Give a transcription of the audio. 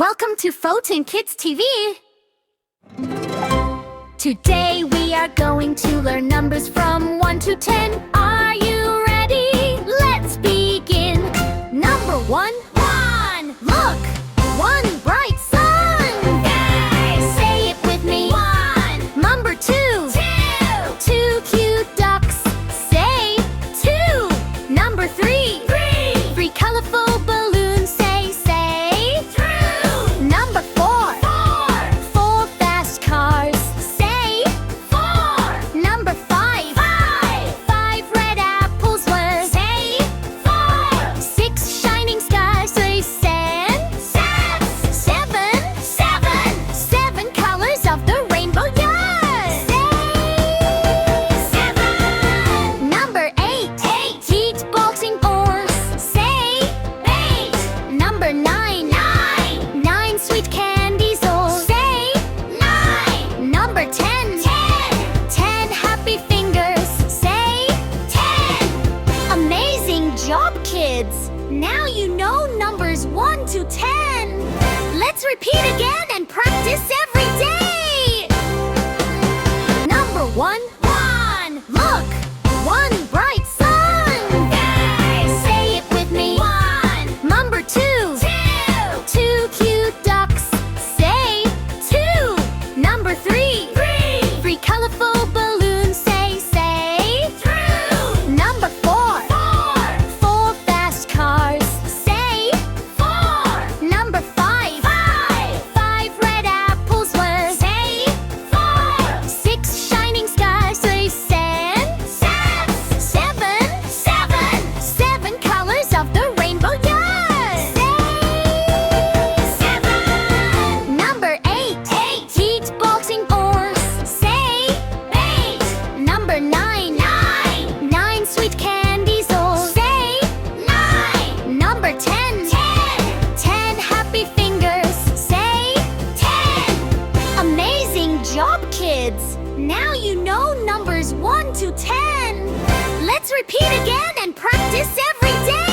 Welcome to Foton Kids TV. Today we are going to learn numbers from 1 to 10. Are you ready? Let's begin. Number 1. Look! One bright sun! Yay! Say it with me. 1. Number 2. 2 cute ducks. Say 2. Number 3. 3 colorful balloons. Say True. Number 4. 4 fast cars. Say 4. Number 5. 5 red apples were. Say 4. 6 shining stars. Say 7 colors of the rainbow. Yes. Say 7. Number 8. Heat bolting oars. Say 8. Number 9. 9 sweet candies. Oh, say 9. Number 10. 10 happy fingers. Say 10. Amazing job, kids! Now you know numbers 1 to 10. Let's repeat again and practice every day. Number 1. Look! One bright sun! Yay! Say it with me. 1. Number 2. 2 cute ducks. Say 2. Number 3. 3 colorful balloons. Say True. Number 4. 4 fast cars. Say 4. Number 5. 5 red apples were. Say 4. 6 shining stars. Say 7 colors of the rainbow. Yes. Say 7. Number 8. Heat bolting oars. Say 8. Number 9. 9 sweet candies. Oh, say 9. Number 10. 10 happy fingers. Say 10. Amazing job, kids! Now you know numbers 1 to 10. Let's repeat again and practice every day.